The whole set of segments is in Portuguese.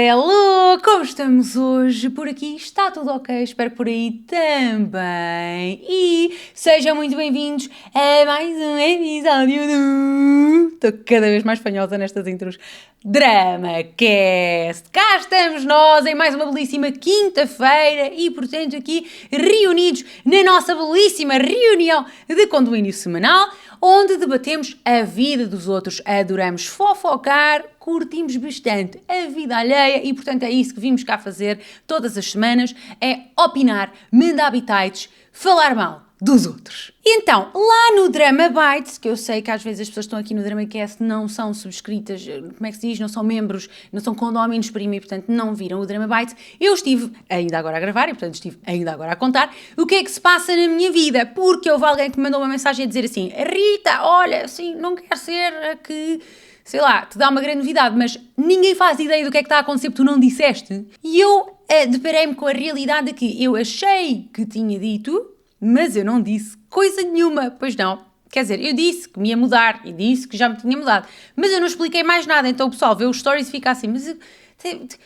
Hello! Como estamos hoje? Por aqui está tudo ok, espero que por aí também. E sejam muito bem-vindos a mais um episódio do... Estou cada vez mais espanhosa nestas intros. DramaCast! Cá estamos nós em mais uma belíssima quinta-feira e, portanto, aqui reunidos na nossa belíssima reunião de condomínio semanal, onde debatemos a vida dos outros, adoramos fofocar, curtimos bastante a vida alheia e, portanto, é isso que vimos cá fazer todas as semanas, é opinar, mandar bitites, falar mal dos outros. Então, lá no Drama Bites, que eu sei que às vezes as pessoas que estão aqui no DramaCast não são subscritas, como é que se diz, não são membros, não são condóminos premium e, portanto, não viram o Drama Bites, eu estive ainda agora a gravar e, portanto, estive ainda agora a contar o que é que se passa na minha vida, porque houve alguém que me mandou uma mensagem a dizer assim: Rita, olha, assim, não quer ser a que... sei lá, te dá uma grande novidade, mas ninguém faz ideia do que é que está a acontecer porque tu não disseste. E eu deparei-me com a realidade de que eu achei que tinha dito, mas eu não disse coisa nenhuma, pois não. Quer dizer, eu disse que me ia mudar e disse que já me tinha mudado, mas eu não expliquei mais nada, então o pessoal vê os stories e fica assim, mas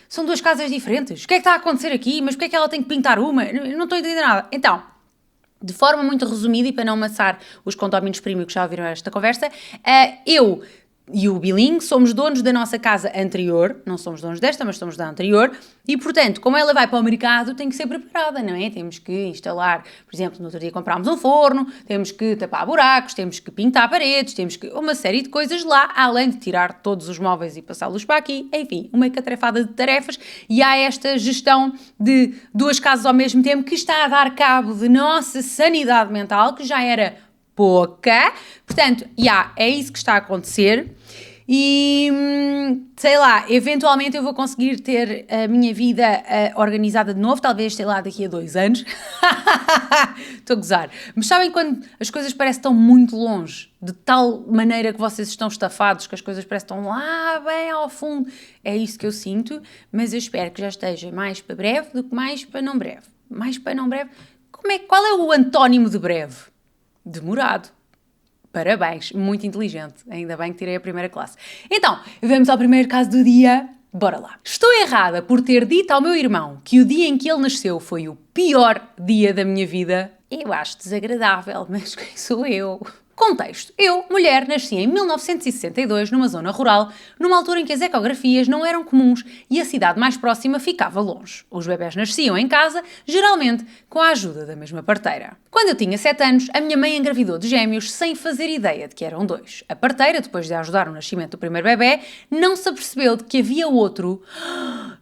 são duas casas diferentes, o que é que está a acontecer aqui? Mas porque é que ela tem que pintar uma? Eu não estou a entender nada. Então, de forma muito resumida e para não amassar os condóminos premium que já ouviram esta conversa, eu e o Bilingue somos donos da nossa casa anterior, não somos donos desta, mas somos da anterior, e portanto, como ela vai para o mercado, tem que ser preparada, não é? Temos que instalar, por exemplo, no outro dia comprámos um forno, temos que tapar buracos, temos que pintar paredes, temos que uma série de coisas lá, além de tirar todos os móveis e passá-los para aqui, enfim, uma catrefada de tarefas, e há esta gestão de duas casas ao mesmo tempo que está a dar cabo de nossa sanidade mental, que já era pouca, portanto, é isso que está a acontecer e, sei lá, eventualmente eu vou conseguir ter a minha vida organizada de novo, talvez, sei lá, daqui a 2 anos, estou a gozar, mas sabem quando as coisas parecem tão muito longe, de tal maneira que vocês estão estafados, que as coisas parecem tão lá bem ao fundo, é isso que eu sinto, mas eu espero que já esteja mais para breve do que mais para não breve. Mais para não breve? Qual é o antónimo de breve? Demorado. Parabéns, muito inteligente. Ainda bem que tirei a primeira classe. Então, vamos ao primeiro caso do dia. Bora lá. Estou errada por ter dito ao meu irmão que o dia em que ele nasceu foi o pior dia da minha vida? Eu acho desagradável, mas quem sou eu? Contexto. Eu, mulher, nasci em 1962 numa zona rural, numa altura em que as ecografias não eram comuns e a cidade mais próxima ficava longe. Os bebés nasciam em casa, geralmente com a ajuda da mesma parteira. Quando eu tinha 7 anos, a minha mãe engravidou de gêmeos sem fazer ideia de que eram 2. A parteira, depois de ajudar no nascimento do primeiro bebé, não se apercebeu de que havia outro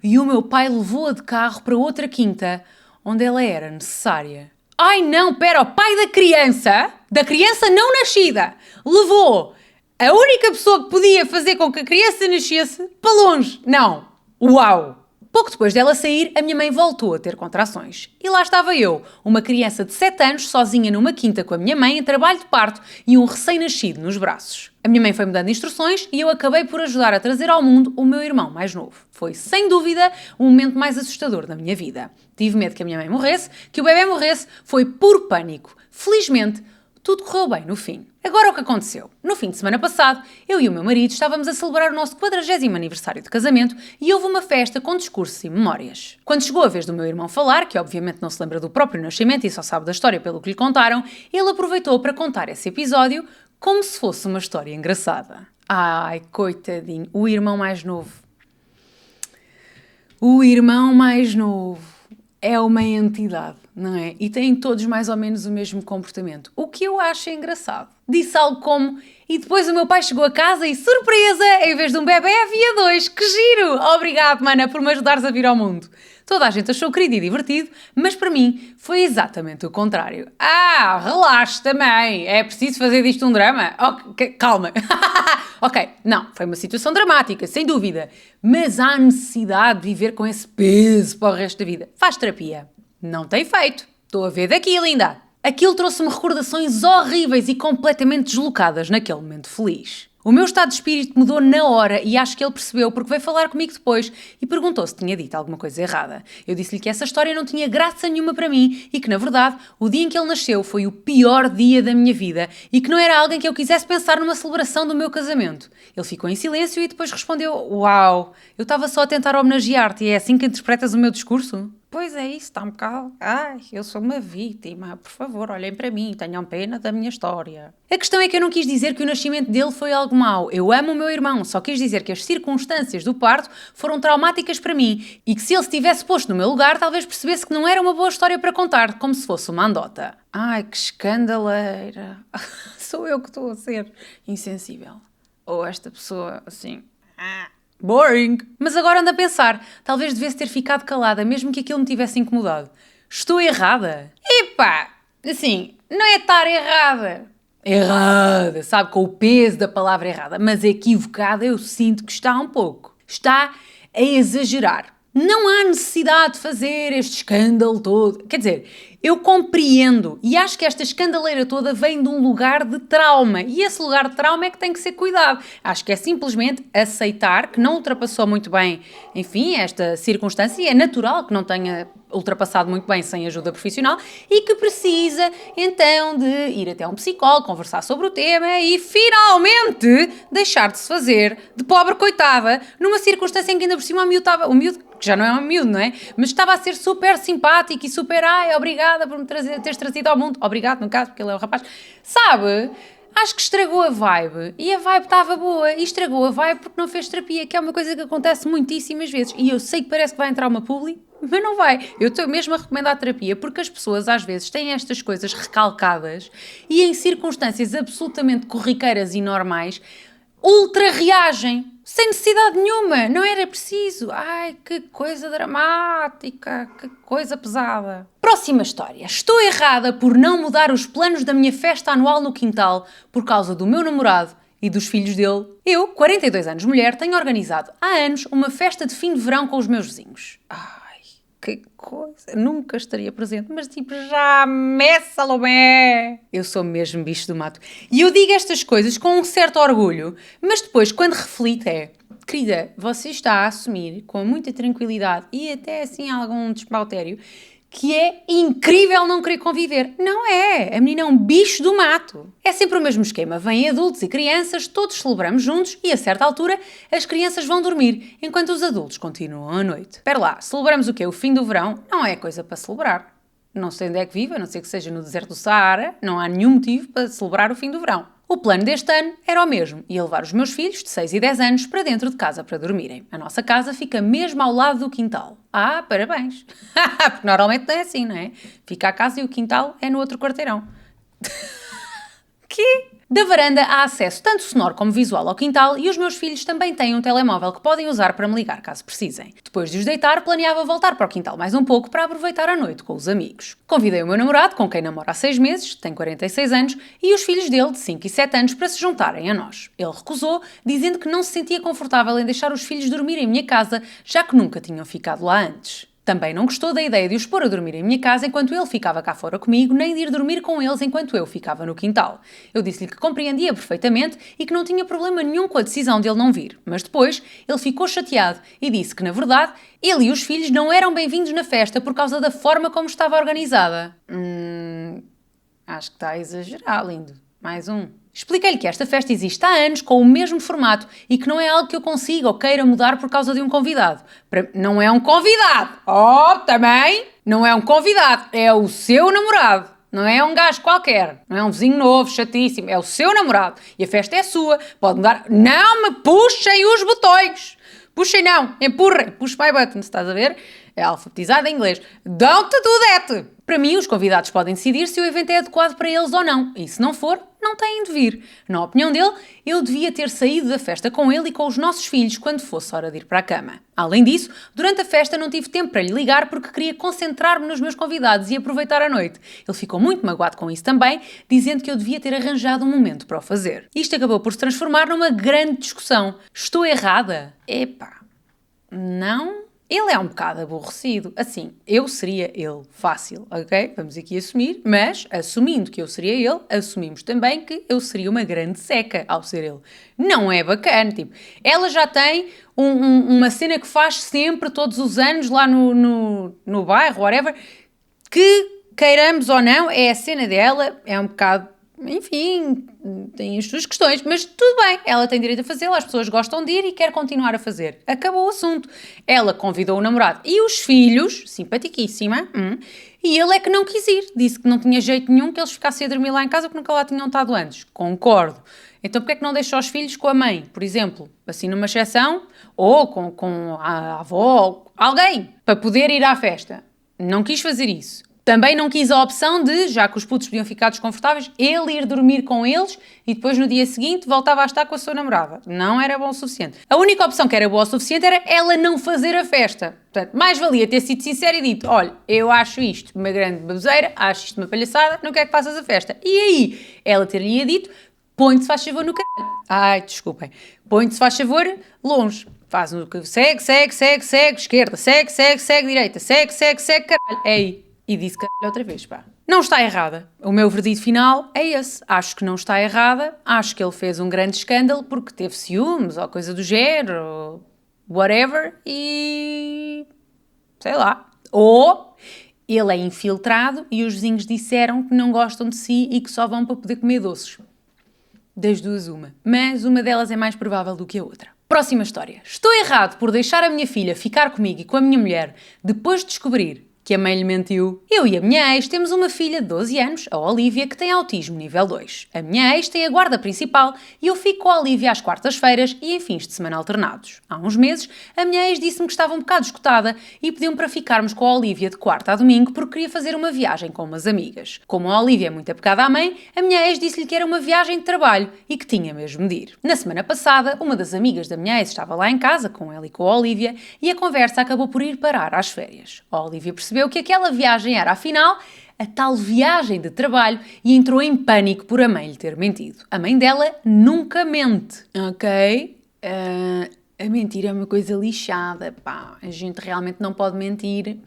e o meu pai levou-a de carro para outra quinta, onde ela era necessária. Ai não, pera, o pai da criança não nascida, levou a única pessoa que podia fazer com que a criança nascesse para longe. Não. Uau! Pouco depois dela sair, a minha mãe voltou a ter contrações. E lá estava eu, uma criança de 7 anos, sozinha numa quinta com a minha mãe em trabalho de parto e um recém-nascido nos braços. A minha mãe foi-me dando instruções e eu acabei por ajudar a trazer ao mundo o meu irmão mais novo. Foi, sem dúvida, o momento mais assustador da minha vida. Tive medo que a minha mãe morresse, que o bebê morresse, foi puro pânico. Felizmente, tudo correu bem no fim. Agora o que aconteceu? No fim de semana passado, eu e o meu marido estávamos a celebrar o nosso 40º aniversário de casamento e houve uma festa com discursos e memórias. Quando chegou a vez do meu irmão falar, que obviamente não se lembra do próprio nascimento e só sabe da história pelo que lhe contaram, ele aproveitou para contar esse episódio como se fosse uma história engraçada. Ai, coitadinho, o irmão mais novo. O irmão mais novo é uma entidade, não é? E têm todos mais ou menos o mesmo comportamento. O que eu acho engraçado. Disse algo como: e depois o meu pai chegou a casa e, surpresa, em vez de um bebê havia 2. Que giro! Obrigado, mana, por me ajudares a vir ao mundo. Toda a gente achou querido e divertido, mas para mim foi exatamente o contrário. Ah, relaxe também. É preciso fazer disto um drama? Ok, calma. Ok, não, foi uma situação dramática, sem dúvida. Mas há necessidade de viver com esse peso para o resto da vida. Faz terapia. Não tem feito. Estou a ver daqui, linda. Aquilo trouxe-me recordações horríveis e completamente deslocadas naquele momento feliz. O meu estado de espírito mudou na hora e acho que ele percebeu porque veio falar comigo depois e perguntou se tinha dito alguma coisa errada. Eu disse-lhe que essa história não tinha graça nenhuma para mim e que, na verdade, o dia em que ele nasceu foi o pior dia da minha vida e que não era alguém que eu quisesse pensar numa celebração do meu casamento. Ele ficou em silêncio e depois respondeu: Uau, eu estava só a tentar homenagear-te e é assim que interpretas o meu discurso? Pois é isso, está um bocado... Ai, eu sou uma vítima. Por favor, olhem para mim, tenham pena da minha história. A questão é que eu não quis dizer que o nascimento dele foi algo mau. Eu amo o meu irmão, só quis dizer que as circunstâncias do parto foram traumáticas para mim e que se ele se tivesse posto no meu lugar, talvez percebesse que não era uma boa história para contar, como se fosse uma andota. Ai, que escandaleira. Sou eu que estou a ser insensível. Ou esta pessoa, assim... Boring! Mas agora ando a pensar, talvez devesse ter ficado calada, mesmo que aquilo me tivesse incomodado. Estou errada? Epá, assim, não é estar errada. Errada, sabe, com o peso da palavra errada, mas equivocada eu sinto que está um pouco. Está a exagerar. Não há necessidade de fazer este escândalo todo. Quer dizer, eu compreendo e acho que esta escandaleira toda vem de um lugar de trauma e esse lugar de trauma é que tem que ser cuidado. Acho que é simplesmente aceitar que não ultrapassou muito bem, enfim, esta circunstância e é natural que não tenha ultrapassado muito bem sem ajuda profissional e que precisa então de ir até um psicólogo, conversar sobre o tema e finalmente deixar de se fazer de pobre coitada numa circunstância em que ainda por cima o miúdo, que já não é um miúdo, não é? Mas estava a ser super simpático e super, obrigada por me teres trazido ao mundo. Obrigado, no caso, porque ele é um rapaz. Sabe? Acho que estragou a vibe. E a vibe estava boa. E estragou a vibe porque não fez terapia, que é uma coisa que acontece muitíssimas vezes. E eu sei que parece que vai entrar uma publi, mas não vai. Eu estou mesmo a recomendar a terapia porque as pessoas às vezes têm estas coisas recalcadas e em circunstâncias absolutamente corriqueiras e normais ultra reagem. Sem necessidade nenhuma, não era preciso. Ai, que coisa dramática, que coisa pesada. Próxima história. Estou errada por não mudar os planos da minha festa anual no quintal por causa do meu namorado e dos filhos dele. Eu, 42 anos mulher, tenho organizado há anos uma festa de fim de verão com os meus vizinhos. Ai, que coisa. Nunca estaria presente, mas tipo, jamais, Salomé. Eu sou mesmo bicho do mato. E eu digo estas coisas com um certo orgulho, mas depois, quando reflito, querida, você está a assumir com muita tranquilidade e até assim algum despautério que é incrível não querer conviver. Não é. A menina é um bicho do mato. É sempre o mesmo esquema. Vêm adultos e crianças, todos celebramos juntos e a certa altura as crianças vão dormir, enquanto os adultos continuam à noite. Espera lá, celebramos o quê? O fim do verão? Não é coisa para celebrar. Não sei onde é que vive, a não ser que seja no deserto do Saara, não há nenhum motivo para celebrar o fim do verão. O plano deste ano era o mesmo, ia levar os meus filhos de 6 e 10 anos para dentro de casa para dormirem. A nossa casa fica mesmo ao lado do quintal. Ah, parabéns! Porque normalmente não é assim, não é? Fica a casa e o quintal é no outro quarteirão. Que? Da varanda há acesso tanto sonoro como visual ao quintal e os meus filhos também têm um telemóvel que podem usar para me ligar caso precisem. Depois de os deitar, planeava voltar para o quintal mais um pouco para aproveitar a noite com os amigos. Convidei o meu namorado, com quem namoro há 6 meses, tem 46 anos, e os filhos dele, de 5 e 7 anos, para se juntarem a nós. Ele recusou, dizendo que não se sentia confortável em deixar os filhos dormir em minha casa, já que nunca tinham ficado lá antes. Também não gostou da ideia de os pôr a dormir em minha casa enquanto ele ficava cá fora comigo, nem de ir dormir com eles enquanto eu ficava no quintal. Eu disse-lhe que compreendia perfeitamente e que não tinha problema nenhum com a decisão dele não vir. Mas depois, ele ficou chateado e disse que, na verdade, ele e os filhos não eram bem-vindos na festa por causa da forma como estava organizada. Acho que está a exagerar, lindo. Mais um. Expliquei-lhe que esta festa existe há anos com o mesmo formato e que não é algo que eu consiga ou queira mudar por causa de um convidado. Não é um convidado! Oh, também! Não é um convidado, é o seu namorado. Não é um gajo qualquer, não é um vizinho novo, chatíssimo, é o seu namorado. E a festa é sua, pode mudar. Não me puxem os botões! Puxem não, empurrem, push my button, estás a ver? É alfabetizado em inglês. Don't do that! Para mim, os convidados podem decidir se o evento é adequado para eles ou não. E se não for, não têm de vir. Na opinião dele, eu devia ter saído da festa com ele e com os nossos filhos quando fosse hora de ir para a cama. Além disso, durante a festa não tive tempo para lhe ligar porque queria concentrar-me nos meus convidados e aproveitar a noite. Ele ficou muito magoado com isso também, dizendo que eu devia ter arranjado um momento para o fazer. Isto acabou por se transformar numa grande discussão. Estou errada? Epá, não Ele é um bocado aborrecido. Assim, eu seria ele, fácil, ok? Vamos aqui assumir, mas assumindo que eu seria ele, assumimos também que eu seria uma grande seca ao ser ele. Não é bacana, tipo, ela já tem uma cena que faz sempre, todos os anos, lá no bairro, whatever, que, queiramos ou não, é a cena dela, é um bocado, enfim, tem as suas questões, mas tudo bem, ela tem direito a fazê-lo, as pessoas gostam de ir e quer continuar a fazer. Acabou o assunto. Ela convidou o namorado e os filhos, simpaticíssima, e ele é que não quis ir. Disse que não tinha jeito nenhum que eles ficassem a dormir lá em casa porque nunca lá tinham estado antes. Concordo. Então porquê é que não deixa os filhos com a mãe, por exemplo? Assim numa exceção, ou com a avó, alguém, para poder ir à festa. Não quis fazer isso. Também não quis a opção de, já que os putos podiam ficar desconfortáveis, ele ir dormir com eles e depois no dia seguinte voltava a estar com a sua namorada. Não era bom o suficiente. A única opção que era boa o suficiente era ela não fazer a festa. Portanto, mais valia ter sido sincera e dito, olha, eu acho isto uma grande baboseira, acho isto uma palhaçada, não quero que faças a festa. E aí, ela ter-lhe dito, põe-te se faz favor no caralho. Ai, desculpem. Põe-te se faz favor longe. Faz um segue, esquerda, segue, direita, segue, caralho. É aí. E disse caralho outra vez, pá. Não está errada. O meu verdito final é esse. Acho que não está errada. Acho que ele fez um grande escândalo porque teve ciúmes ou coisa do género, ou whatever, e... sei lá. Ou ele é infiltrado e os vizinhos disseram que não gostam de si e que só vão para poder comer doces. Das duas uma. Mas uma delas é mais provável do que a outra. Próxima história. Estou errado por deixar a minha filha ficar comigo e com a minha mulher depois de descobrir que a mãe lhe mentiu. Eu e a minha ex temos uma filha de 12 anos, a Olivia, que tem autismo nível 2. A minha ex tem a guarda principal e eu fico com a Olivia às quartas-feiras e em fins de semana alternados. Há uns meses, a minha ex disse-me que estava um bocado esgotada e pediu-me para ficarmos com a Olivia de quarta a domingo porque queria fazer uma viagem com umas amigas. Como a Olivia é muito apegada à mãe, a minha ex disse-lhe que era uma viagem de trabalho e que tinha mesmo de ir. Na semana passada, uma das amigas da minha ex estava lá em casa com ela e com a Olivia e a conversa acabou por ir parar às férias. A Olivia percebeu que aquela viagem era, afinal, a tal viagem de trabalho e entrou em pânico por a mãe lhe ter mentido. A mãe dela nunca mente, ok? A mentira é uma coisa lixada, pá. A gente realmente não pode mentir,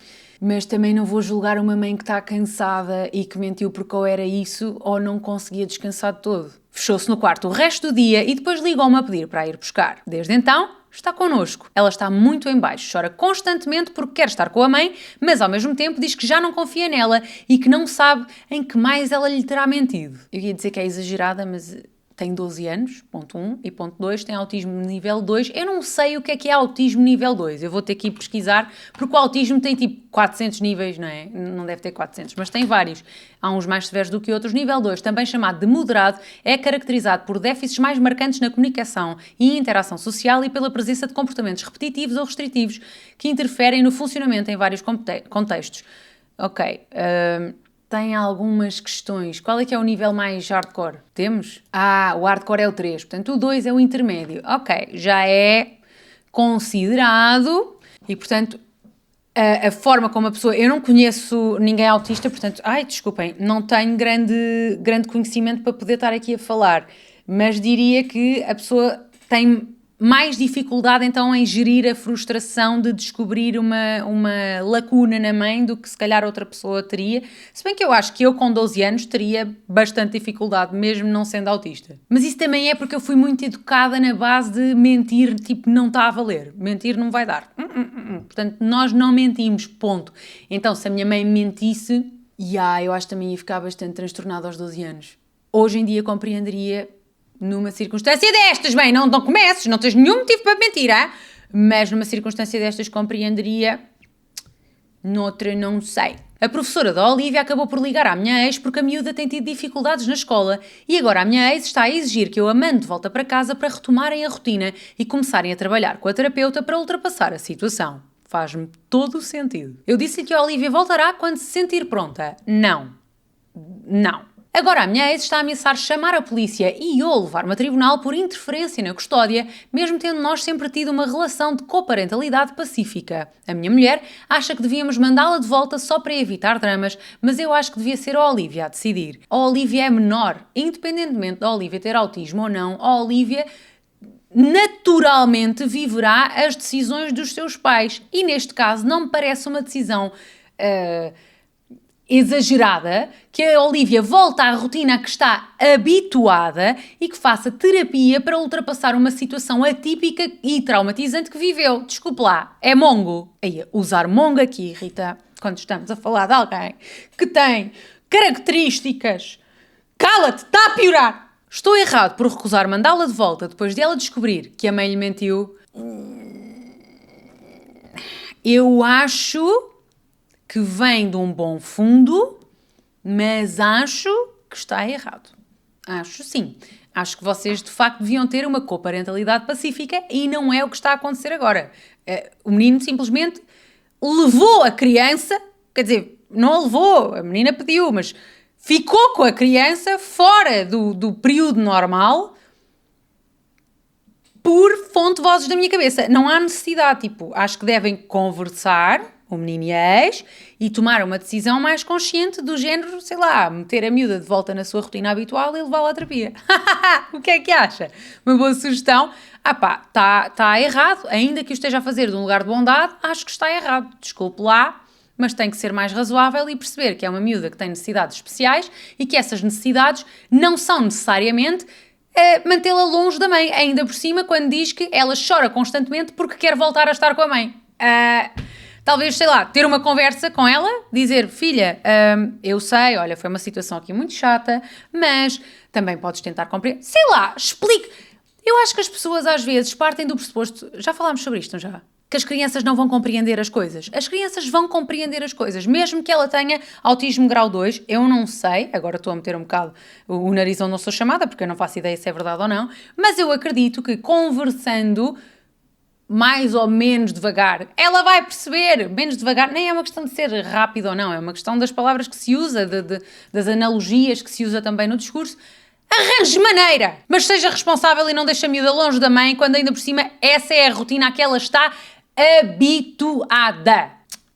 mas também não vou julgar uma mãe que está cansada e que mentiu porque ou era isso ou não conseguia descansar de todo. Fechou-se no quarto o resto do dia e depois ligou-me a pedir para ir buscar. Desde então, está connosco. Ela está muito em baixo, chora constantemente porque quer estar com a mãe, mas ao mesmo tempo diz que já não confia nela e que não sabe em que mais ela lhe terá mentido. Eu ia dizer que é exagerada, mas tem 12 anos, ponto 1, e ponto 2, tem autismo nível 2. Eu não sei o que é autismo nível 2, eu vou ter que ir pesquisar, porque o autismo tem tipo 400 níveis, não é? Não deve ter 400, mas tem vários. Há uns mais severos do que outros. Nível 2, também chamado de moderado, é caracterizado por déficits mais marcantes na comunicação e interação social e pela presença de comportamentos repetitivos ou restritivos que interferem no funcionamento em vários contextos. Ok, tem algumas questões. Qual é que é o nível mais hardcore? Temos? O hardcore é o 3, portanto o 2 é o intermédio. Ok, já é considerado e, portanto, a forma como a pessoa... Eu não conheço ninguém autista, portanto, desculpem, não tenho grande conhecimento para poder estar aqui a falar, mas diria que a pessoa tem mais dificuldade então em gerir a frustração de descobrir uma lacuna na mãe do que se calhar outra pessoa teria, se bem que eu acho que eu com 12 anos teria bastante dificuldade, mesmo não sendo autista. Mas isso também é porque eu fui muito educada na base de mentir, tipo, não está a valer, mentir não vai dar. Portanto, nós não mentimos, ponto. Então, se a minha mãe mentisse, eu acho que também ia ficar bastante transtornada aos 12 anos. Hoje em dia compreenderia numa circunstância destas, bem, não comeces, não tens nenhum motivo para mentir, mas numa circunstância destas compreenderia, noutra não sei. A professora da Olivia acabou por ligar à minha ex porque a miúda tem tido dificuldades na escola e agora a minha ex está a exigir que eu a mande de volta para casa para retomarem a rotina e começarem a trabalhar com a terapeuta para ultrapassar a situação. Faz-me todo o sentido. Eu disse-lhe que a Olivia voltará quando se sentir pronta. Não. Agora a minha ex está a ameaçar chamar a polícia e ou levar-me a tribunal por interferência na custódia, mesmo tendo nós sempre tido uma relação de coparentalidade pacífica. A minha mulher acha que devíamos mandá-la de volta só para evitar dramas, mas eu acho que devia ser a Olivia a decidir. A Olivia é menor. Independentemente da Olivia ter autismo ou não, a Olivia naturalmente viverá as decisões dos seus pais. E neste caso não me parece uma decisão exagerada que a Olivia volte à rotina a que está habituada e que faça terapia para ultrapassar uma situação atípica e traumatizante que viveu. Desculpe lá, é mongo. Aí, usar mongo aqui, Rita, quando estamos a falar de alguém que tem características... Cala-te, está a piorar! Estou errado por recusar mandá-la de volta depois de ela descobrir que a mãe lhe mentiu? Eu acho que vem de um bom fundo, mas acho que está errado. Acho sim. Acho que vocês de facto deviam ter uma coparentalidade pacífica e não é o que está a acontecer agora. O menino simplesmente levou a criança, quer dizer, não a levou, a menina pediu, mas ficou com a criança fora do período normal por fonte de vozes da minha cabeça. Não há necessidade, tipo, acho que devem conversar, o menino e a ex, e tomar uma decisão mais consciente do género, sei lá, meter a miúda de volta na sua rotina habitual e levá-la à terapia. O que é que acha? Uma boa sugestão? Está errado, ainda que o esteja a fazer de um lugar de bondade, acho que está errado. Desculpe lá, mas tem que ser mais razoável e perceber que é uma miúda que tem necessidades especiais e que essas necessidades não são necessariamente mantê-la longe da mãe, ainda por cima quando diz que ela chora constantemente porque quer voltar a estar com a mãe. Talvez, sei lá, ter uma conversa com ela, dizer, filha, eu sei, olha, foi uma situação aqui muito chata, mas também podes tentar compreender. Sei lá, explique. Eu acho que as pessoas às vezes partem do pressuposto, já falámos sobre isto, não já? Que as crianças não vão compreender as coisas. As crianças vão compreender as coisas, mesmo que ela tenha autismo grau 2, eu não sei, agora estou a meter um bocado o nariz onde não sou chamada, porque eu não faço ideia se é verdade ou não, mas eu acredito que conversando mais ou menos devagar, ela vai perceber, menos devagar, nem é uma questão de ser rápido ou não, é uma questão das palavras que se usa, das analogias que se usa também no discurso. Arranje maneira, mas seja responsável e não deixe a miúda longe da mãe, quando ainda por cima essa é a rotina a que ela está habituada.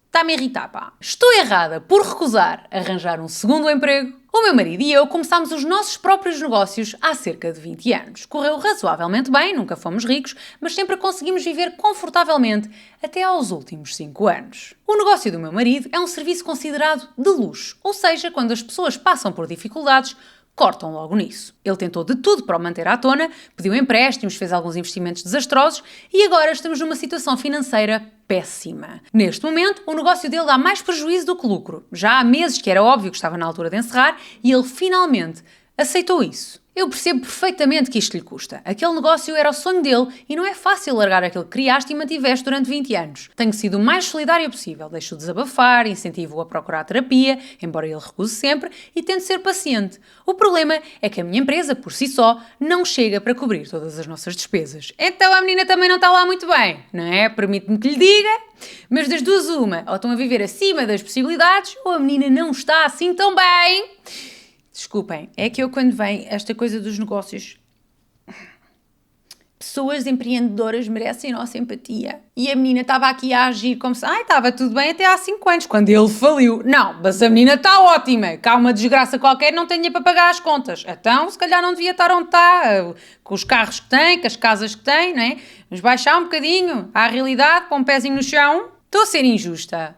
Está-me a irritar, pá. Estou errada por recusar arranjar um segundo emprego? O meu marido e eu começámos os nossos próprios negócios há cerca de 20 anos. Correu razoavelmente bem, nunca fomos ricos, mas sempre conseguimos viver confortavelmente até aos últimos 5 anos. O negócio do meu marido é um serviço considerado de luxo, ou seja, quando as pessoas passam por dificuldades, cortam logo nisso. Ele tentou de tudo para o manter à tona, pediu empréstimos, fez alguns investimentos desastrosos e agora estamos numa situação financeira péssima. Neste momento, o negócio dele dá mais prejuízo do que lucro. Já há meses que era óbvio que estava na altura de encerrar e ele finalmente aceitou isso. Eu percebo perfeitamente que isto lhe custa. Aquele negócio era o sonho dele e não é fácil largar aquilo que criaste e mantiveste durante 20 anos. Tenho sido o mais solidária possível. Deixo-o desabafar, incentivo-o a procurar terapia, embora ele recuse sempre, e tento ser paciente. O problema é que a minha empresa, por si só, não chega para cobrir todas as nossas despesas. Então a menina também não está lá muito bem, não é? Permite-me que lhe diga, mas das duas uma, ou estão a viver acima das possibilidades, ou a menina não está assim tão bem. Desculpem, é que eu quando vem esta coisa dos negócios, pessoas empreendedoras merecem a nossa empatia. E a menina estava aqui a agir como se, estava tudo bem até há 5 anos, quando ele faliu. Não, mas a menina está ótima, que há uma desgraça qualquer, não tem dinheiro para pagar as contas. Então, se calhar não devia estar onde está, com os carros que tem, com as casas que tem, não é? Mas baixar um bocadinho à realidade, pôr um pezinho no chão. Estou a ser injusta.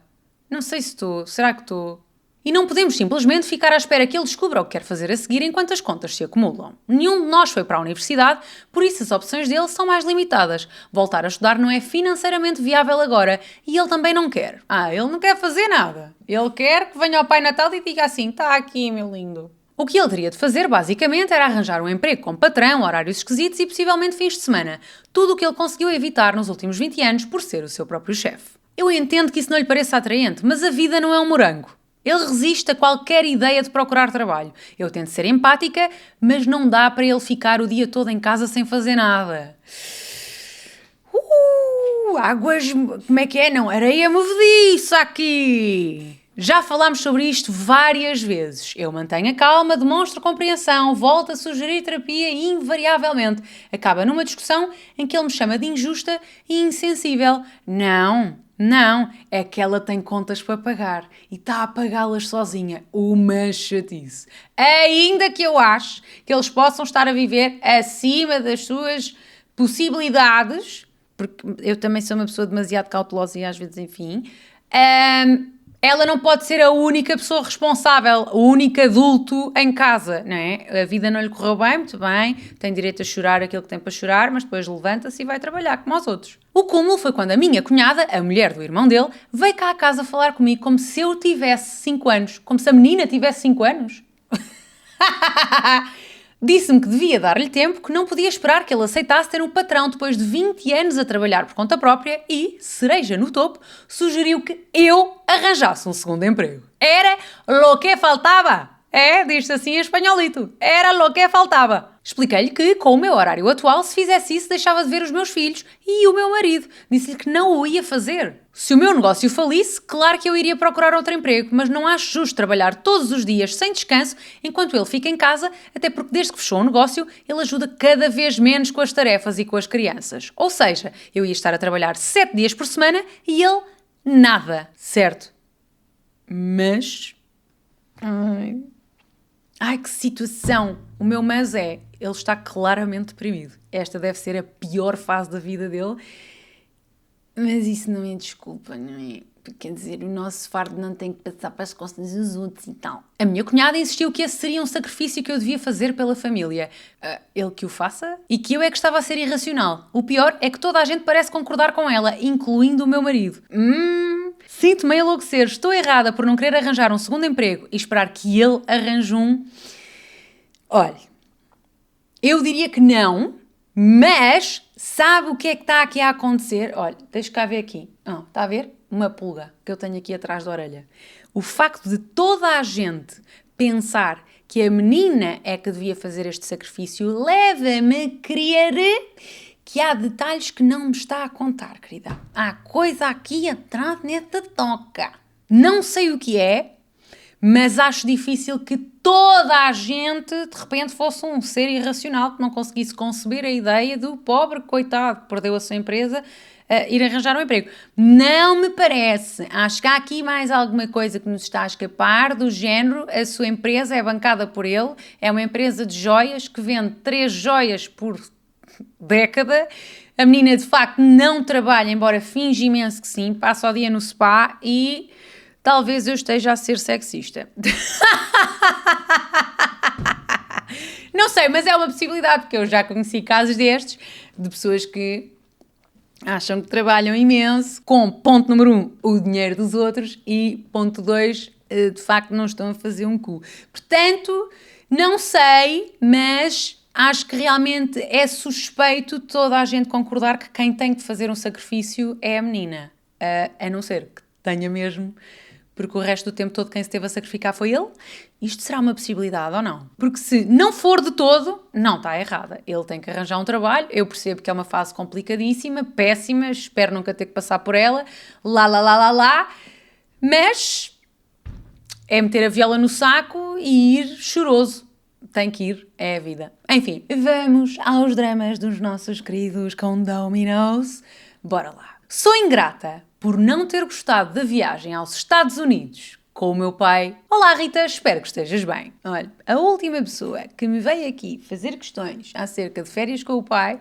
Não sei se estou, será que estou? E não podemos simplesmente ficar à espera que ele descubra o que quer fazer a seguir enquanto as contas se acumulam. Nenhum de nós foi para a universidade, por isso as opções dele são mais limitadas. Voltar a estudar não é financeiramente viável agora e ele também não quer. Ele não quer fazer nada. Ele quer que venha ao Pai Natal e diga assim, está aqui, meu lindo. O que ele teria de fazer, basicamente, era arranjar um emprego com patrão, horários esquisitos e possivelmente fins de semana. Tudo o que ele conseguiu evitar nos últimos 20 anos por ser o seu próprio chefe. Eu entendo que isso não lhe pareça atraente, mas a vida não é um morango. Ele resiste a qualquer ideia de procurar trabalho. Eu tento ser empática, mas não dá para ele ficar o dia todo em casa sem fazer nada. Águas... Como é que é? Não, areia movediça aqui! Já falámos sobre isto várias vezes. Eu mantenho a calma, demonstro compreensão, volto a sugerir terapia e, invariavelmente, acaba numa discussão em que ele me chama de injusta e insensível. Não, é que ela tem contas para pagar e está a pagá-las sozinha. Uma chatice. Ainda que eu ache que eles possam estar a viver acima das suas possibilidades, porque eu também sou uma pessoa demasiado cautelosa e às vezes, enfim, ela não pode ser a única pessoa responsável, o único adulto em casa, não é? A vida não lhe correu bem, muito bem, tem direito a chorar aquilo que tem para chorar, mas depois levanta-se e vai trabalhar como os outros. O cúmulo foi quando a minha cunhada, a mulher do irmão dele, veio cá a casa falar comigo como se eu tivesse 5 anos, como se a menina tivesse 5 anos. Disse-me que devia dar-lhe tempo, que não podia esperar que ele aceitasse ter um patrão depois de 20 anos a trabalhar por conta própria e, cereja no topo, sugeriu que eu arranjasse um segundo emprego. Era lo que faltava. Diz-se assim em espanholito. Era lo que faltava. Expliquei-lhe que, com o meu horário atual, se fizesse isso, deixava de ver os meus filhos e o meu marido. Disse-lhe que não o ia fazer. Se o meu negócio falisse, claro que eu iria procurar outro emprego, mas não acho justo trabalhar todos os dias sem descanso enquanto ele fica em casa, até porque desde que fechou o negócio, ele ajuda cada vez menos com as tarefas e com as crianças. Ou seja, eu ia estar a trabalhar 7 dias por semana e ele nada, certo? Mas... Ai, que situação! O meu mas ele está claramente deprimido. Esta deve ser a pior fase da vida dele. Mas isso não é desculpa, não é? Quer dizer, o nosso fardo não tem que passar para as costas dos outros e tal. A minha cunhada insistiu que esse seria um sacrifício que eu devia fazer pela família. Ele que o faça? E que eu é que estava a ser irracional. O pior é que toda a gente parece concordar com ela, incluindo o meu marido. Sinto-me a enlouquecer. Estou errada por não querer arranjar um segundo emprego e esperar que ele arranje um. Olha, eu diria que não, mas sabe o que é que está aqui a acontecer? Olha, deixa cá ver aqui. Está a ver? Uma pulga que eu tenho aqui atrás da orelha. O facto de toda a gente pensar que a menina é que devia fazer este sacrifício leva-me a crer que há detalhes que não me está a contar, querida. Há coisa aqui atrás nesta toca. Não sei o que é, mas acho difícil que toda a gente, de repente, fosse um ser irracional que não conseguisse conceber a ideia do pobre coitado que perdeu a sua empresa ir arranjar um emprego. Não me parece. Acho que há aqui mais alguma coisa que nos está a escapar, do género, a sua empresa é bancada por ele, é uma empresa de joias que vende 3 joias por década. A menina, de facto, não trabalha, embora finge imenso que sim, passa o dia no spa e... Talvez eu esteja a ser sexista. Não sei, mas é uma possibilidade, porque eu já conheci casos destes, de pessoas que acham que trabalham imenso, com ponto número 1, o dinheiro dos outros, e ponto 2, de facto não estão a fazer um cu. Portanto, não sei, mas acho que realmente é suspeito toda a gente concordar que quem tem de fazer um sacrifício é a menina. A não ser que tenha mesmo... porque o resto do tempo todo quem se teve a sacrificar foi ele. Isto será uma possibilidade ou não? Porque se não for de todo, não, está errada. Ele tem que arranjar um trabalho, eu percebo que é uma fase complicadíssima, péssima, espero nunca ter que passar por ela, mas é meter a viola no saco e ir choroso. Tem que ir, é a vida. Enfim, vamos aos dramas dos nossos queridos condominios. Bora lá. Sou ingrata por não ter gostado da viagem aos Estados Unidos com o meu pai. Olá Rita, espero que estejas bem. Olha, a última pessoa que me veio aqui fazer questões acerca de férias com o pai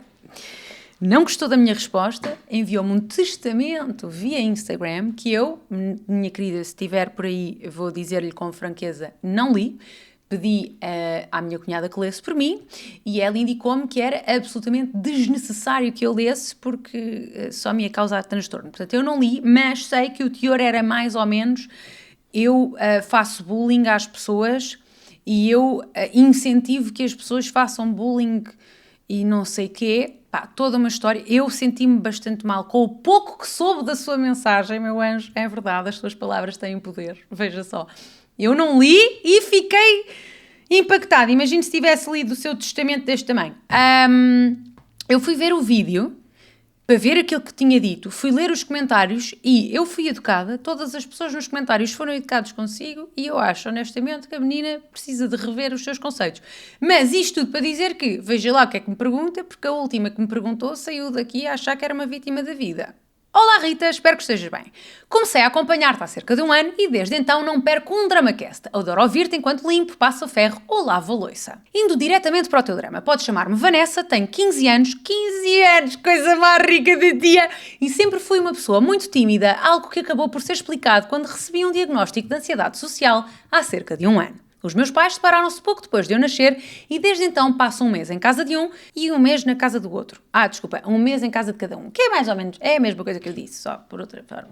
não gostou da minha resposta, enviou-me um testamento via Instagram que eu, minha querida, se estiver por aí, vou dizer-lhe com franqueza, não li. Pedi à minha cunhada que lesse por mim e ela indicou-me que era absolutamente desnecessário que eu lesse porque só me ia causar transtorno. Portanto, eu não li, mas sei que o teor era mais ou menos eu faço bullying às pessoas e eu incentivo que as pessoas façam bullying e não sei quê. Pá, toda uma história. Eu senti-me bastante mal com o pouco que soube da sua mensagem, meu anjo. É verdade, as suas palavras têm poder. Veja só. Eu não li e fiquei impactada. Imagino se tivesse lido o seu testamento deste tamanho. Eu fui ver o vídeo para ver aquilo que tinha dito. Fui ler os comentários e eu fui educada. Todas as pessoas nos comentários foram educadas consigo e eu acho, honestamente, que a menina precisa de rever os seus conceitos. Mas isto tudo para dizer que, veja lá o que é que me pergunta, porque a última que me perguntou saiu daqui a achar que era uma vítima da vida. Olá Rita, espero que estejas bem. Comecei a acompanhar-te há cerca de um ano e desde então não perco um DramaCast. Adoro ouvir-te enquanto limpo, passo a ferro ou lavo a louça. Indo diretamente para o teu drama, podes chamar-me Vanessa, tenho 15 anos, coisa mais rica de dia, e sempre fui uma pessoa muito tímida, algo que acabou por ser explicado quando recebi um diagnóstico de ansiedade social há cerca de um ano. Os meus pais separaram-se pouco depois de eu nascer e desde então passo um mês em casa de um e um mês na casa do outro. Um mês em casa de cada um, que é mais ou menos, é a mesma coisa que eu disse, só por outra forma.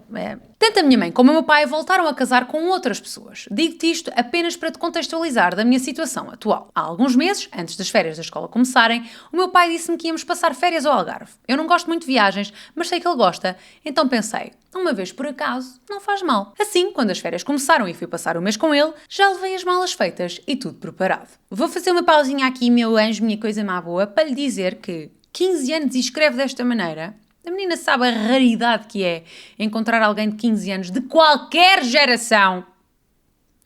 Tanto a minha mãe como o meu pai voltaram a casar com outras pessoas. Digo-te isto apenas para te contextualizar da minha situação atual. Há alguns meses, antes das férias da escola começarem, o meu pai disse-me que íamos passar férias ao Algarve. Eu não gosto muito de viagens, mas sei que ele gosta, então pensei, uma vez por acaso, não faz mal. Assim, quando as férias começaram e fui passar o mês com ele, já levei as malas feitas e tudo preparado. Vou fazer uma pausinha aqui, meu anjo, minha coisa má boa, para lhe dizer que 15 anos e escreve desta maneira. A menina sabe a raridade que é encontrar alguém de 15 anos de qualquer geração.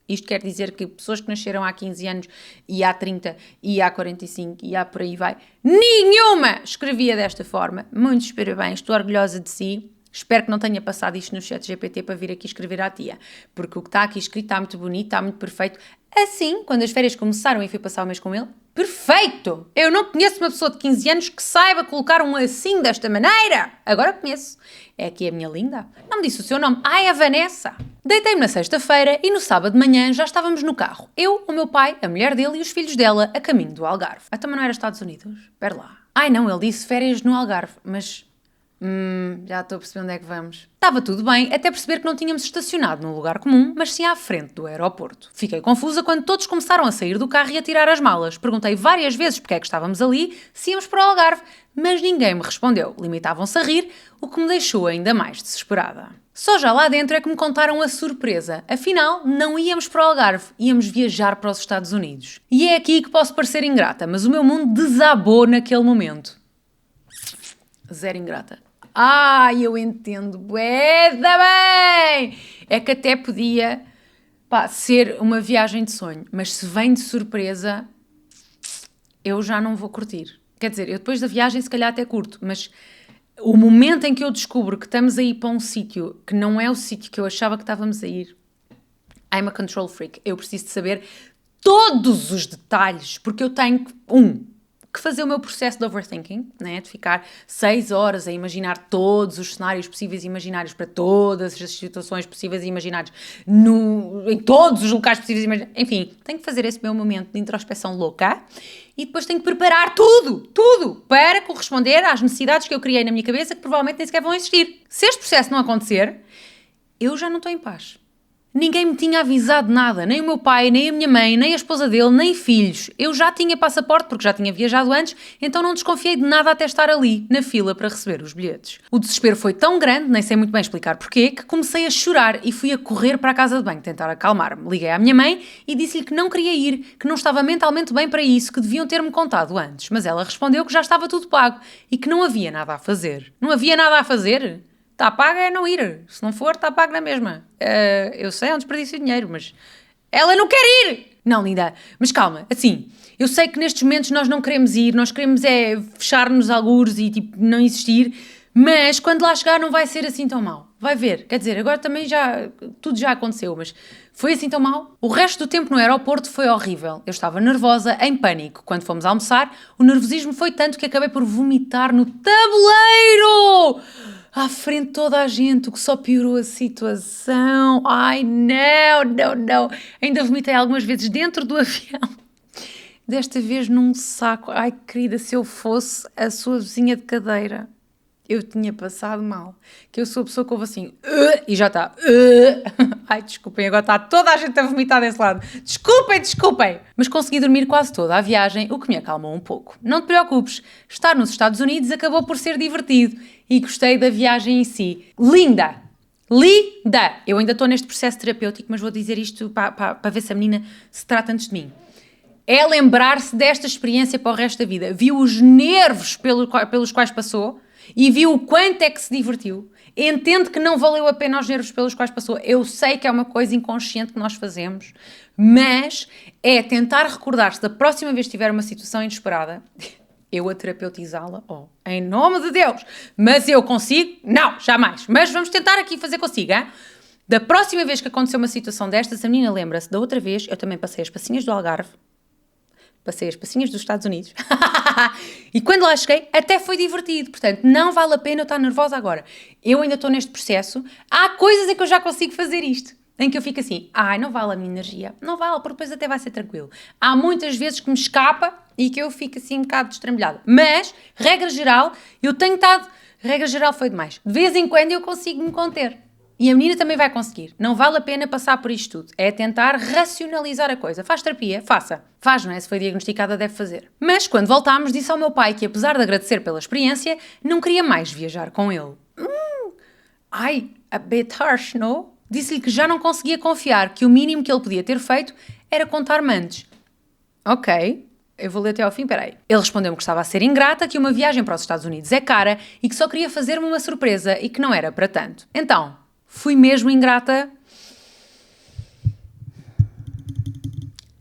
Isto quer dizer que pessoas que nasceram há 15 anos e há 30 e há 45 e há por aí vai, nenhuma escrevia desta forma. Muitos parabéns, estou orgulhosa de si. Espero que não tenha passado isto no chat GPT para vir aqui escrever à tia, porque o que está aqui escrito está muito bonito, está muito perfeito. Assim, quando as férias começaram e fui passar o mês com ele, perfeito! Eu não conheço uma pessoa de 15 anos que saiba colocar um assim desta maneira. Agora conheço. É aqui a minha linda. Não me disse o seu nome. É a Vanessa. Deitei-me na sexta-feira e no sábado de manhã já estávamos no carro. Eu, o meu pai, a mulher dele e os filhos dela a caminho do Algarve. Também não era Estados Unidos? Espera lá. Não, ele disse férias no Algarve, mas... já estou a perceber onde é que vamos. Estava tudo bem, até perceber que não tínhamos estacionado num lugar comum, mas sim à frente do aeroporto. Fiquei confusa quando todos começaram a sair do carro e a tirar as malas. Perguntei várias vezes porque é que estávamos ali, se íamos para o Algarve, mas ninguém me respondeu. Limitavam-se a rir, o que me deixou ainda mais desesperada. Só já lá dentro é que me contaram a surpresa. Afinal, não íamos para o Algarve, íamos viajar para os Estados Unidos. E é aqui que posso parecer ingrata, mas o meu mundo desabou naquele momento. Zero ingrata. Eu entendo, bué-da bem! É que até podia, ser uma viagem de sonho, mas se vem de surpresa, eu já não vou curtir. Quer dizer, eu depois da viagem se calhar até curto, mas o momento em que eu descubro que estamos a ir para um sítio que não é o sítio que eu achava que estávamos a ir, I'm a control freak. Eu preciso de saber todos os detalhes, porque eu tenho que fazer o meu processo de overthinking, né? De ficar 6 horas a imaginar todos os cenários possíveis e imaginários para todas as situações possíveis e imaginárias em todos os locais possíveis e imaginários. Enfim, tenho que fazer esse meu momento de introspeção louca e depois tenho que preparar tudo para corresponder às necessidades que eu criei na minha cabeça que provavelmente nem sequer vão existir. Se este processo não acontecer, eu já não estou em paz. Ninguém me tinha avisado nada, nem o meu pai, nem a minha mãe, nem a esposa dele, nem filhos. Eu já tinha passaporte porque já tinha viajado antes, então não desconfiei de nada até estar ali, na fila para receber os bilhetes. O desespero foi tão grande, nem sei muito bem explicar porquê, que comecei a chorar e fui a correr para a casa de banho tentar acalmar-me. Liguei à minha mãe e disse-lhe que não queria ir, que não estava mentalmente bem para isso, que deviam ter-me contado antes. Mas ela respondeu que já estava tudo pago e que não havia nada a fazer. Não havia nada a fazer? Está pago é não ir. Se não for, está pago na mesma. Eu sei, é um desperdício de dinheiro, mas ela não quer ir! Não, linda, mas calma, assim, eu sei que nestes momentos nós não queremos ir, nós queremos fechar-nos algures e não existir, mas quando lá chegar não vai ser assim tão mal. Vai ver, quer dizer, agora também tudo já aconteceu, mas foi assim tão mal? O resto do tempo no aeroporto foi horrível. Eu estava nervosa, em pânico. Quando fomos almoçar, o nervosismo foi tanto que acabei por vomitar no tabuleiro! À frente de toda a gente, o que só piorou a situação. Não. Ainda vomitei algumas vezes dentro do avião. Desta vez num saco. Querida, se eu fosse a sua vizinha de cadeira, eu tinha passado mal. Que eu sou a pessoa que ouve assim, e já está. Desculpem, agora está toda a gente a vomitar desse lado. Desculpem. Mas consegui dormir quase toda a viagem, o que me acalmou um pouco. Não te preocupes, estar nos Estados Unidos acabou por ser divertido e gostei da viagem em si. Linda! Eu ainda estou neste processo terapêutico, mas vou dizer isto para ver se a menina se trata antes de mim. É lembrar-se desta experiência para o resto da vida. Viu os nervos pelos quais passou e viu o quanto é que se divertiu. Entende que não valeu a pena os nervos pelos quais passou. Eu sei que é uma coisa inconsciente que nós fazemos, mas é tentar recordar-se da próxima vez que tiver uma situação inesperada. eu a terapeutizá-la, em nome de Deus, mas eu consigo? Não, jamais, mas vamos tentar aqui fazer consigo, hein? Da próxima vez que acontecer uma situação destas, a menina lembra-se, da outra vez, eu também passei as passinhas do Algarve, passei as passinhas dos Estados Unidos, e quando lá cheguei, até foi divertido, portanto, não vale a pena eu estar nervosa agora. Eu ainda estou neste processo, há coisas em que eu já consigo fazer isto, em que eu fico assim, não vale a minha energia, não vale, porque depois até vai ser tranquilo. Há muitas vezes que me escapa e que eu fico assim um bocado destrambelhada, mas, regra geral, eu tenho estado, regra geral foi demais, de vez em quando eu consigo me conter. E a menina também vai conseguir. Não vale a pena passar por isto tudo. É tentar racionalizar a coisa. Faz terapia? Faça. Faz, não é? Se foi diagnosticada, deve fazer. Mas, quando voltámos, disse ao meu pai que, apesar de agradecer pela experiência, não queria mais viajar com ele. A bit harsh, não? Disse-lhe que já não conseguia confiar, que o mínimo que ele podia ter feito era contar-me antes. Ok. Eu vou ler até ao fim, peraí. Ele respondeu-me que estava a ser ingrata, que uma viagem para os Estados Unidos é cara e que só queria fazer-me uma surpresa e que não era para tanto. Então, fui mesmo ingrata?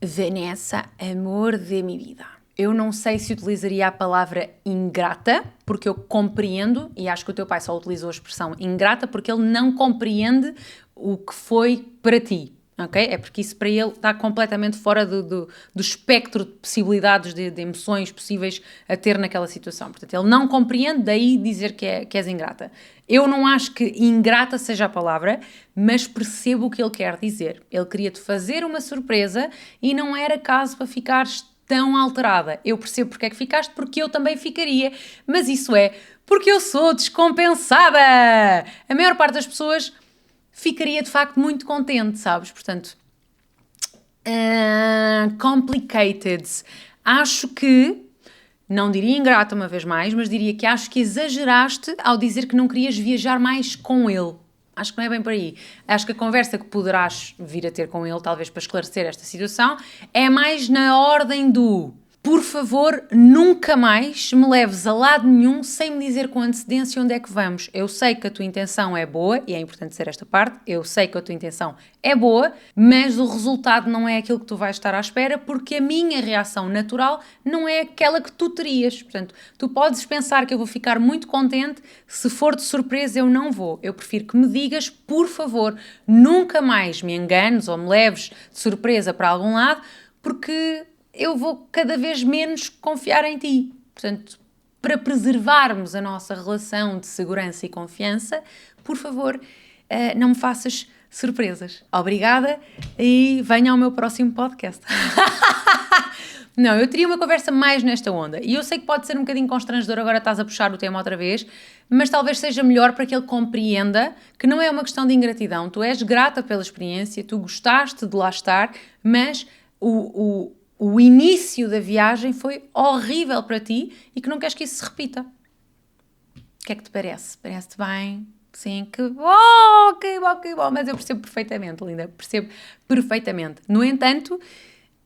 Vanessa, amor de minha vida. Eu não sei se utilizaria a palavra ingrata, porque eu compreendo, e acho que o teu pai só utilizou a expressão ingrata porque ele não compreende o que foi para ti. Okay? É porque isso para ele está completamente fora do espectro de possibilidades de emoções possíveis a ter naquela situação. Portanto, ele não compreende, daí dizer que és ingrata. Eu não acho que ingrata seja a palavra, mas percebo o que ele quer dizer. Ele queria-te fazer uma surpresa e não era caso para ficares tão alterada. Eu percebo porque é que ficaste, porque eu também ficaria, mas isso é porque eu sou descompensada. A maior parte das pessoas ficaria de facto muito contente, sabes? Portanto, complicated. Acho que, não diria ingrata uma vez mais, mas diria que acho que exageraste ao dizer que não querias viajar mais com ele. Acho que não é bem por aí. Acho que a conversa que poderás vir a ter com ele, talvez para esclarecer esta situação, é mais na ordem do: por favor, nunca mais me leves a lado nenhum sem me dizer com antecedência onde é que vamos. Eu sei que a tua intenção é boa, e é importante dizer esta parte, eu sei que a tua intenção é boa, mas o resultado não é aquilo que tu vais estar à espera, porque a minha reação natural não é aquela que tu terias. Portanto, tu podes pensar que eu vou ficar muito contente, se for de surpresa eu não vou. Eu prefiro que me digas, por favor, nunca mais me enganes ou me leves de surpresa para algum lado, porque eu vou cada vez menos confiar em ti. Portanto, para preservarmos a nossa relação de segurança e confiança, por favor, não me faças surpresas. Obrigada e venha ao meu próximo podcast. Não, eu teria uma conversa mais nesta onda. E eu sei que pode ser um bocadinho constrangedor, agora estás a puxar o tema outra vez, mas talvez seja melhor para que ele compreenda que não é uma questão de ingratidão. Tu és grata pela experiência, tu gostaste de lá estar, mas o início da viagem foi horrível para ti e que não queres que isso se repita. O que é que te parece? Parece-te bem? Sim, que bom, que bom, que bom. Mas eu percebo perfeitamente, linda, percebo perfeitamente. No entanto,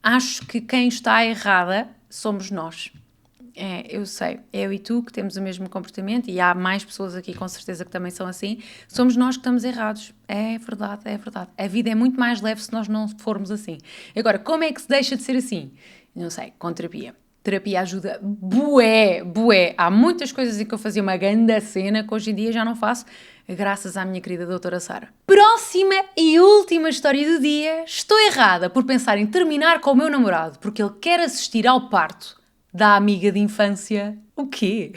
acho que quem está errada somos nós. Eu sei, eu e tu que temos o mesmo comportamento e há mais pessoas aqui com certeza que também são assim, somos nós que estamos errados. É verdade, é verdade. A vida é muito mais leve se nós não formos assim. Agora, como é que se deixa de ser assim? Não sei, com terapia. Terapia ajuda bué. Há muitas coisas em que eu fazia uma grande cena que hoje em dia já não faço, graças à minha querida doutora Sara. Próxima e última história do dia. Estou errada por pensar em terminar com o meu namorado porque ele quer assistir ao parto da amiga de infância. O quê?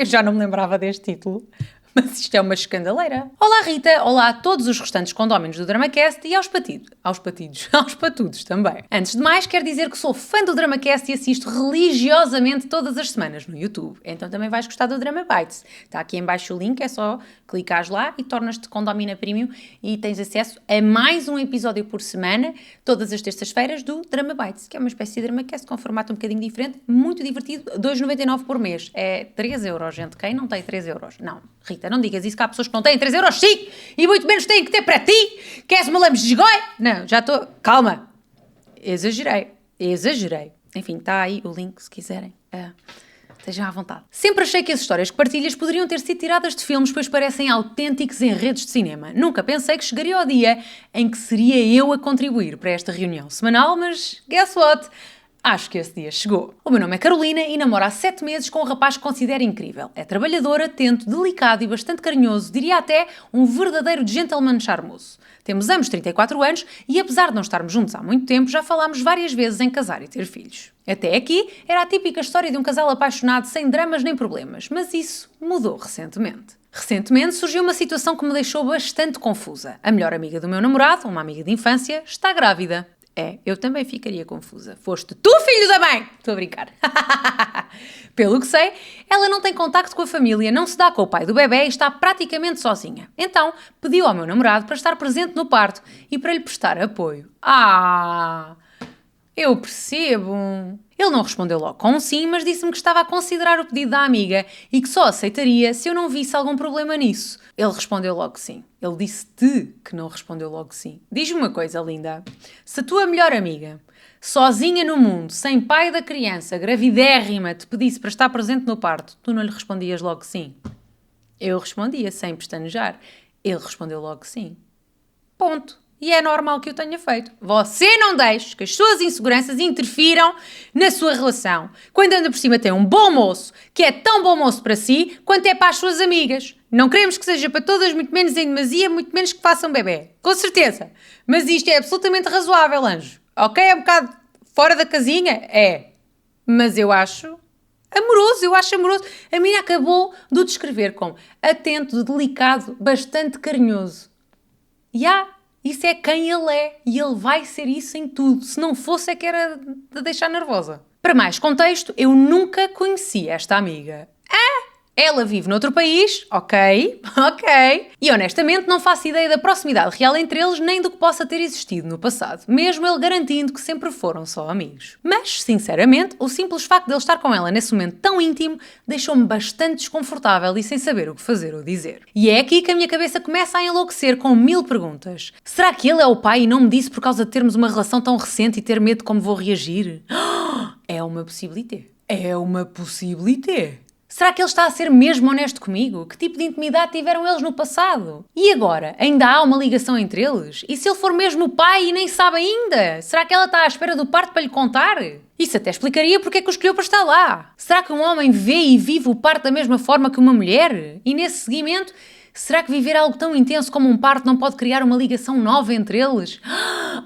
Eu já não me lembrava deste título. Mas isto é uma escandaleira. Olá Rita, olá a todos os restantes condóminos do DramaCast e aos patudos também. Antes de mais, quero dizer que sou fã do DramaCast e assisto religiosamente todas as semanas no YouTube. Então também vais gostar do Drama Bites. Está aqui em baixo o link, é só clicares lá e tornas-te condómina premium e tens acesso a mais um episódio por semana, todas as terças-feiras do Drama Bites, que é uma espécie de DramaCast com um formato um bocadinho diferente, muito divertido, 2,99 por mês. É 3 euros, gente. Quem não tem 3 euros? Não, Rita, não digas isso, que há pessoas que não têm 3 euros, sim, e muito menos têm que ter para ti. Queres uma lambes de gigói? Não, já estou... Calma. Exagerei. Enfim, está aí o link, se quiserem. Estejam à vontade. Sempre achei que as histórias que partilhas poderiam ter sido tiradas de filmes, pois parecem autênticos enredos de cinema. Nunca pensei que chegaria ao dia em que seria eu a contribuir para esta reunião semanal, mas guess what? Acho que esse dia chegou. O meu nome é Carolina e namoro há 7 meses com um rapaz que considero incrível. É trabalhador, atento, delicado e bastante carinhoso, diria até um verdadeiro gentleman charmoso. Temos ambos 34 anos e, apesar de não estarmos juntos há muito tempo, já falámos várias vezes em casar e ter filhos. Até aqui era a típica história de um casal apaixonado sem dramas nem problemas, mas isso mudou recentemente. Recentemente surgiu uma situação que me deixou bastante confusa. A melhor amiga do meu namorado, uma amiga de infância, está grávida. Eu também ficaria confusa. Foste tu, filho da mãe! Estou a brincar. Pelo que sei, ela não tem contacto com a família, não se dá com o pai do bebê e está praticamente sozinha. Então, pediu ao meu namorado para estar presente no parto e para lhe prestar apoio. Eu percebo. Ele não respondeu logo com um sim, mas disse-me que estava a considerar o pedido da amiga e que só aceitaria se eu não visse algum problema nisso. Ele respondeu logo sim. Ele disse-te que não respondeu logo sim. Diz-me uma coisa, linda. Se a tua melhor amiga, sozinha no mundo, sem pai da criança, gravidérrima, te pedisse para estar presente no parto, tu não lhe respondias logo sim? Eu respondia, sem pestanejar. Ele respondeu logo sim. Ponto. E é normal que eu tenha feito. Você não deixe que as suas inseguranças interfiram na sua relação. Quando anda por cima tem um bom moço, que é tão bom moço para si, quanto é para as suas amigas. Não queremos que seja para todas, muito menos em demasia, muito menos que façam bebê. Com certeza. Mas isto é absolutamente razoável, anjo. Ok? É um bocado fora da casinha? É. Mas eu acho amoroso. A minha acabou de o descrever como atento, delicado, bastante carinhoso. Isso é quem ele é e ele vai ser isso em tudo. Se não fosse é que era de deixar nervosa. Para mais contexto, eu nunca conheci esta amiga. Ela vive noutro país, ok. E honestamente não faço ideia da proximidade real entre eles nem do que possa ter existido no passado, mesmo ele garantindo que sempre foram só amigos. Mas, sinceramente, o simples facto de ele estar com ela nesse momento tão íntimo deixou-me bastante desconfortável e sem saber o que fazer ou dizer. E é aqui que a minha cabeça começa a enlouquecer com 1000 perguntas. Será que ele é o pai e não me disse por causa de termos uma relação tão recente e ter medo de como vou reagir? É uma possibilidade. Será que ele está a ser mesmo honesto comigo? Que tipo de intimidade tiveram eles no passado? E agora? Ainda há uma ligação entre eles? E se ele for mesmo o pai e nem sabe ainda? Será que ela está à espera do parto para lhe contar? Isso até explicaria porque é que o escolheu para estar lá. Será que um homem vê e vive o parto da mesma forma que uma mulher? E nesse seguimento, será que viver algo tão intenso como um parto não pode criar uma ligação nova entre eles?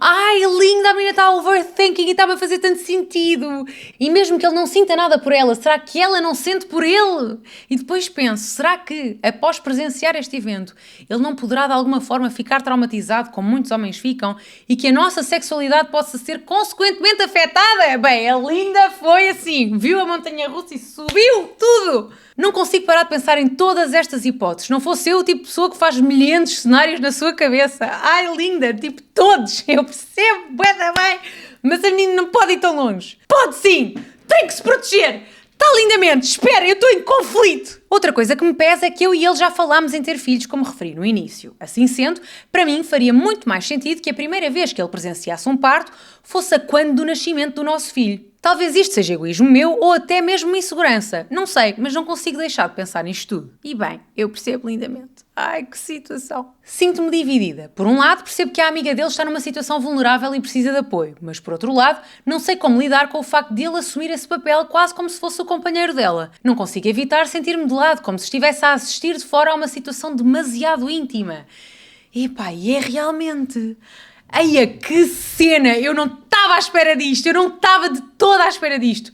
Ai, linda, a menina está overthinking e está-me a fazer tanto sentido. E mesmo que ele não sinta nada por ela, será que ela não sente por ele? E depois penso, será que, após presenciar este evento, ele não poderá de alguma forma ficar traumatizado, como muitos homens ficam, e que a nossa sexualidade possa ser consequentemente afetada? Bem, a linda foi assim, viu a montanha-russa e subiu tudo. Não consigo parar de pensar em todas estas hipóteses. Não fosse eu o tipo de pessoa que faz milhares de cenários na sua cabeça. Ai, linda, tipo todos. Eu percebo, bué da bem. Mas a menina não pode ir tão longe. Pode sim! Tem que se proteger! Está lindamente! Espera, eu estou em conflito! Outra coisa que me pesa é que eu e ele já falámos em ter filhos, como referi no início. Assim sendo, para mim faria muito mais sentido que a primeira vez que ele presenciasse um parto fosse a quando do nascimento do nosso filho. Talvez isto seja egoísmo meu ou até mesmo insegurança. Não sei, mas não consigo deixar de pensar nisto tudo. E bem, eu percebo lindamente. Ai, que situação. Sinto-me dividida. Por um lado, percebo que a amiga dele está numa situação vulnerável e precisa de apoio. Mas por outro lado, não sei como lidar com o facto de ele assumir esse papel quase como se fosse o companheiro dela. Não consigo evitar sentir-me de lado, como se estivesse a assistir de fora a uma situação demasiado íntima. Epá, e é realmente... Eia, que cena! Eu não estava à espera disto! Eu não estava de toda à espera disto!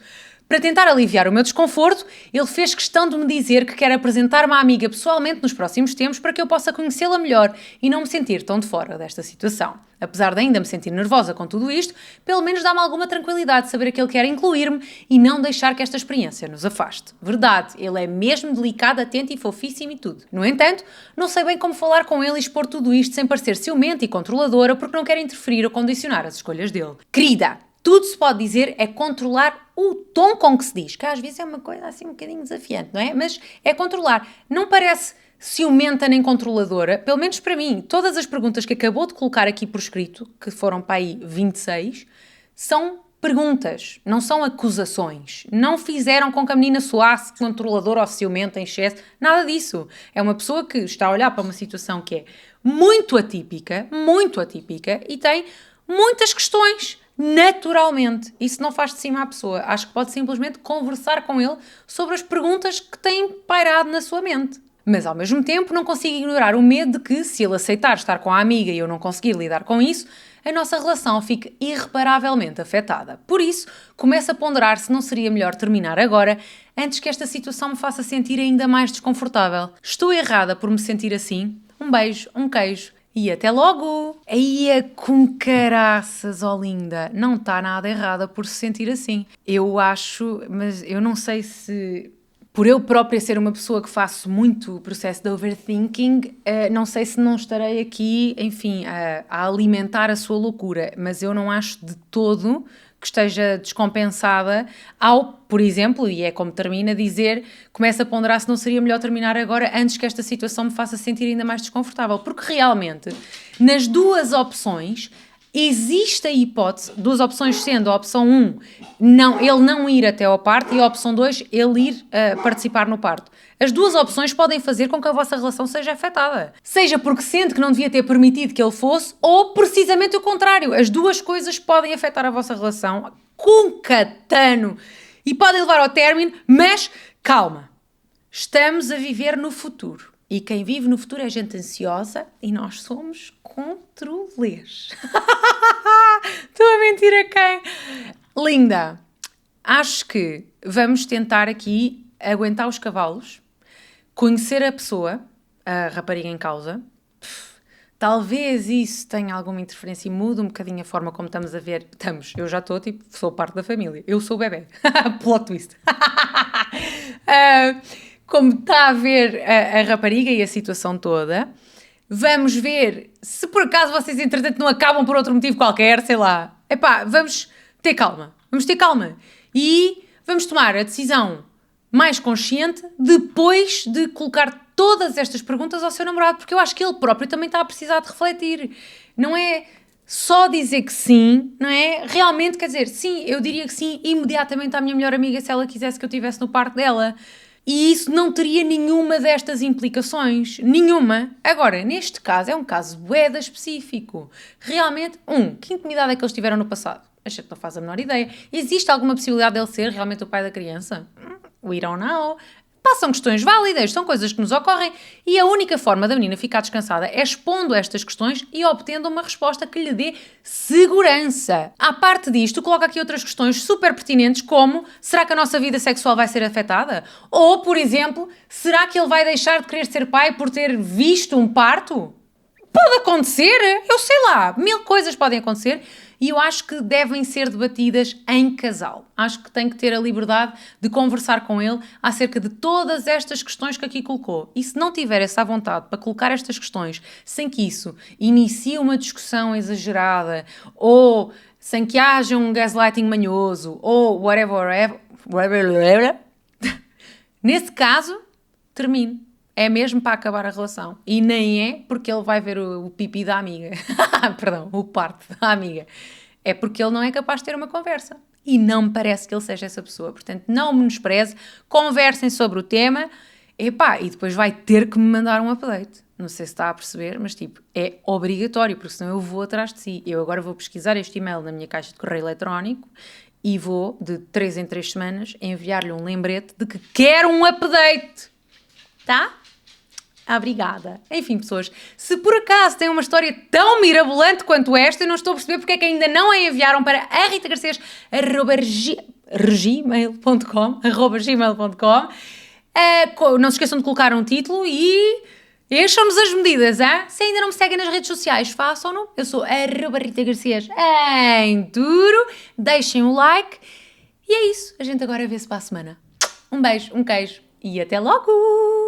Para tentar aliviar o meu desconforto, ele fez questão de me dizer que quer apresentar-me à amiga pessoalmente nos próximos tempos para que eu possa conhecê-la melhor e não me sentir tão de fora desta situação. Apesar de ainda me sentir nervosa com tudo isto, pelo menos dá-me alguma tranquilidade saber que ele quer incluir-me e não deixar que esta experiência nos afaste. Verdade, ele é mesmo delicado, atento e fofíssimo e tudo. No entanto, não sei bem como falar com ele e expor tudo isto sem parecer ciumenta e controladora porque não quero interferir ou condicionar as escolhas dele. Querida, tudo se pode dizer é controlar o tom com que se diz, que às vezes é uma coisa assim um bocadinho desafiante, não é? Mas é controlar. Não parece ciumenta nem controladora, pelo menos para mim. Todas as perguntas que acabou de colocar aqui por escrito, que foram para aí 26, são perguntas, não são acusações. Não fizeram com que a menina soasse controladora ou ciumenta em excesso, nada disso. É uma pessoa que está a olhar para uma situação que é muito atípica e tem muitas questões naturalmente. Isso não faz de cima à pessoa. Acho que pode simplesmente conversar com ele sobre as perguntas que têm pairado na sua mente. Mas, ao mesmo tempo, não consigo ignorar o medo de que, se ele aceitar estar com a amiga e eu não conseguir lidar com isso, a nossa relação fique irreparavelmente afetada. Por isso, começo a ponderar se não seria melhor terminar agora, antes que esta situação me faça sentir ainda mais desconfortável. Estou errada por me sentir assim? Um beijo, um queijo e até logo! Aí é com caraças, ó linda! Não está nada errada por se sentir assim. Eu acho, mas eu não sei se... Por eu própria ser uma pessoa que faço muito processo de overthinking, não sei se não estarei aqui, enfim, a alimentar a sua loucura, mas eu não acho de todo que esteja descompensada ao, por exemplo, e é como termina, dizer, começa a ponderar se não seria melhor terminar agora antes que esta situação me faça sentir ainda mais desconfortável, porque realmente, nas duas opções... Existe a hipótese, duas opções sendo a opção 1, ele não ir até ao parto, e a opção 2, ele ir participar no parto. As duas opções podem fazer com que a vossa relação seja afetada. Seja porque sente que não devia ter permitido que ele fosse, ou precisamente o contrário. As duas coisas podem afetar a vossa relação com catano e podem levar ao término, mas calma. Estamos a viver no futuro. E quem vive no futuro é gente ansiosa e nós somos controlês. Estou a mentir a quem? Linda, acho que vamos tentar aqui aguentar os cavalos, conhecer a pessoa, a rapariga em causa. Talvez isso tenha alguma interferência e mude um bocadinho a forma como estamos a ver. Eu já estou, sou parte da família. Eu sou o bebê. Plot twist. Como está a ver a rapariga e a situação toda, vamos ver se por acaso vocês, entretanto, não acabam por outro motivo qualquer, sei lá. Vamos ter calma. E vamos tomar a decisão mais consciente depois de colocar todas estas perguntas ao seu namorado, porque eu acho que ele próprio também está a precisar de refletir. Não é só dizer que sim, não é? Realmente, quer dizer, sim, eu diria que sim imediatamente à minha melhor amiga se ela quisesse que eu estivesse no parque dela. E isso não teria nenhuma destas implicações. Nenhuma. Agora, neste caso, é um caso bué específico. Realmente, que intimidade é que eles tiveram no passado? A gente não faz a menor ideia. Existe alguma possibilidade dele ser realmente o pai da criança? We don't know. São questões válidas, são coisas que nos ocorrem e a única forma da menina ficar descansada é expondo estas questões e obtendo uma resposta que lhe dê segurança. À parte disto, coloca aqui outras questões super pertinentes como, será que a nossa vida sexual vai ser afetada? Ou, por exemplo, será que ele vai deixar de querer ser pai por ter visto um parto? Pode acontecer, eu sei lá, 1000 coisas podem acontecer e eu acho que devem ser debatidas em casal. Acho que tem que ter a liberdade de conversar com ele acerca de todas estas questões que aqui colocou. E se não tiver essa vontade para colocar estas questões sem que isso inicie uma discussão exagerada ou sem que haja um gaslighting manhoso ou whatever, nesse caso, termine. É mesmo para acabar a relação. E nem é porque ele vai ver o pipi da amiga. Perdão, o parto da amiga. É porque ele não é capaz de ter uma conversa. E não me parece que ele seja essa pessoa. Portanto, não menospreze, conversem sobre o tema. E depois vai ter que me mandar um update. Não sei se está a perceber, mas é obrigatório, porque senão eu vou atrás de si. Eu agora vou pesquisar este e-mail na minha caixa de correio eletrónico e vou, de 3 em 3 semanas, enviar-lhe um lembrete de que quero um update. Tá? Obrigada. Enfim, pessoas, se por acaso têm uma história tão mirabolante quanto esta, eu não estou a perceber porque é que ainda não a enviaram para ritagarcês@gmail.com. Não se esqueçam de colocar um título e encham-nos as medidas, hein? Se ainda não me seguem nas redes sociais, façam-no. Eu sou @ritagarcês em tudo. Deixem o like e é isso. A gente agora vê-se para a semana. Um beijo, um queijo e até logo!